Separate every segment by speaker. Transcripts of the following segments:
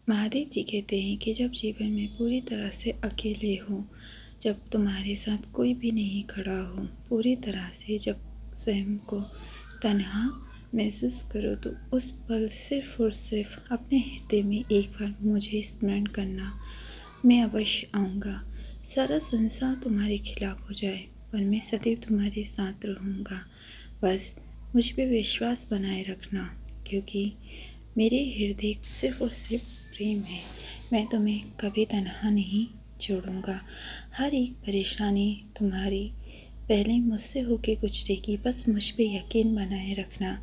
Speaker 1: महादेव जी कहते हैं कि जब जीवन में पूरी तरह से अकेले हो, जब तुम्हारे साथ कोई भी नहीं खड़ा हो, पूरी तरह से जब स्वयं को तन्हा महसूस करो, तो उस पल सिर्फ और सिर्फ अपने हृदय में एक बार मुझे स्मरण करना। मैं अवश्य आऊँगा। सारा संसार तुम्हारे खिलाफ हो जाए, पर मैं सदैव तुम्हारे साथ रहूँगा। बस मुझ पे विश्वास बनाए रखना, क्योंकि मेरे हृदय सिर्फ और सिर्फ प्रेम है। मैं तुम्हें कभी तन्हा नहीं छोड़ूंगा। हर एक परेशानी तुम्हारी पहले मुझसे होके गुजरेगी। बस मुझ पे यकीन बनाए रखना।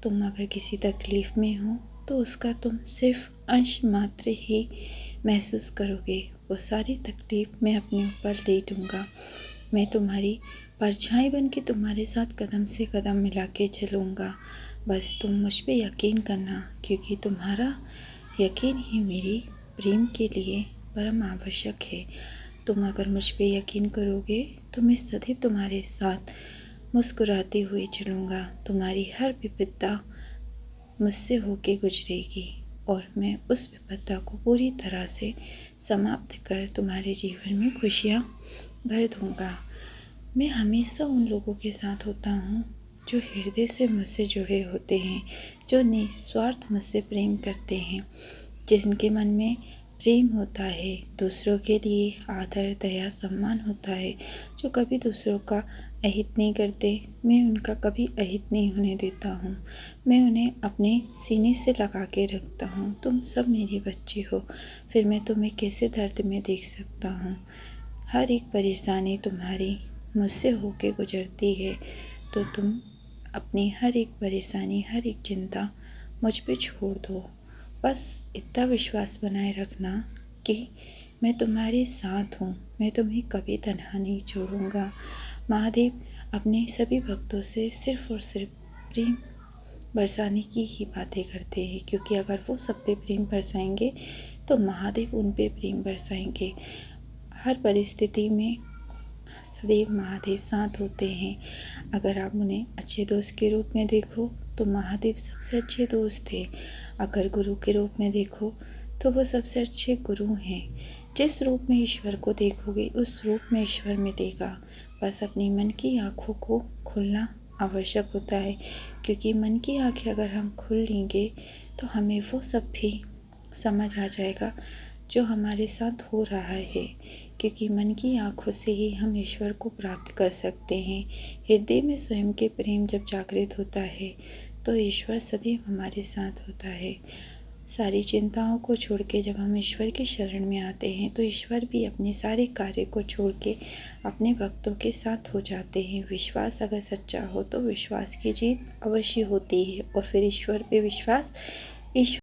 Speaker 1: तुम अगर किसी तकलीफ़ में हो तो उसका तुम सिर्फ अंश मात्र ही महसूस करोगे। वो सारी तकलीफ़ मैं अपने ऊपर ले लूँगा। मैं तुम्हारी परछाई बन के तुम्हारे साथ कदम से कदम मिला के चलूँगा। बस तुम मुझ पे यकीन करना, क्योंकि तुम्हारा यकीन ही मेरी प्रेम के लिए परम आवश्यक है। तुम अगर मुझ पे यकीन करोगे तो मैं सदैव तुम्हारे साथ मुस्कुराते हुए चलूँगा। तुम्हारी हर विपदा मुझसे होके गुजरेगी और मैं उस विपदा को पूरी तरह से समाप्त कर तुम्हारे जीवन में खुशियाँ भर दूँगा। मैं हमेशा उन लोगों के साथ होता हूँ जो हृदय से मुझसे जुड़े होते हैं, जो निस्वार्थ मुझसे प्रेम करते हैं, जिनके मन में प्रेम होता है, दूसरों के लिए आदर, दया, सम्मान होता है, जो कभी दूसरों का अहित नहीं करते। मैं उनका कभी अहित नहीं होने देता हूँ। मैं उन्हें अपने सीने से लगा के रखता हूँ। तुम सब मेरे बच्चे हो, फिर मैं तुम्हें कैसे दर्द में देख सकता हूँ। हर एक परेशानी तुम्हारी मुझसे होके गुजरती है, तो तुम अपनी हर एक परेशानी, हर एक चिंता मुझ पे छोड़ दो। बस इतना विश्वास बनाए रखना कि मैं तुम्हारे साथ हूँ। मैं तुम्हें कभी तन्हा नहीं छोड़ूंगा। महादेव अपने सभी भक्तों से सिर्फ और सिर्फ प्रेम बरसाने की ही बातें करते हैं, क्योंकि अगर वो सब पे प्रेम बरसाएंगे तो महादेव उन पे प्रेम बरसाएंगे। हर परिस्थिति में सदैव महादेव साथ होते हैं। अगर आप उन्हें अच्छे दोस्त के रूप में देखो तो महादेव सबसे अच्छे दोस्त थे। अगर गुरु के रूप में देखो तो वो सबसे अच्छे गुरु हैं। जिस रूप में ईश्वर को देखोगे उस रूप में ईश्वर मिलेगा। बस अपनी मन की आँखों को खोलना आवश्यक होता है, क्योंकि मन की आँखें अगर हम खोल लेंगे तो हमें वो सब भी समझ आ जाएगा जो हमारे साथ हो रहा है, क्योंकि मन की आँखों से ही हम ईश्वर को प्राप्त कर सकते हैं। हृदय में स्वयं के प्रेम जब जागृत होता है तो ईश्वर सदैव हमारे साथ होता है। सारी चिंताओं को छोड़ के जब हम ईश्वर की शरण में आते हैं तो ईश्वर भी अपने सारे कार्य को छोड़ के अपने भक्तों के साथ हो जाते हैं। विश्वास अगर सच्चा हो तो विश्वास की जीत अवश्य होती है, और फिर ईश्वर पे विश्वास ईश्वर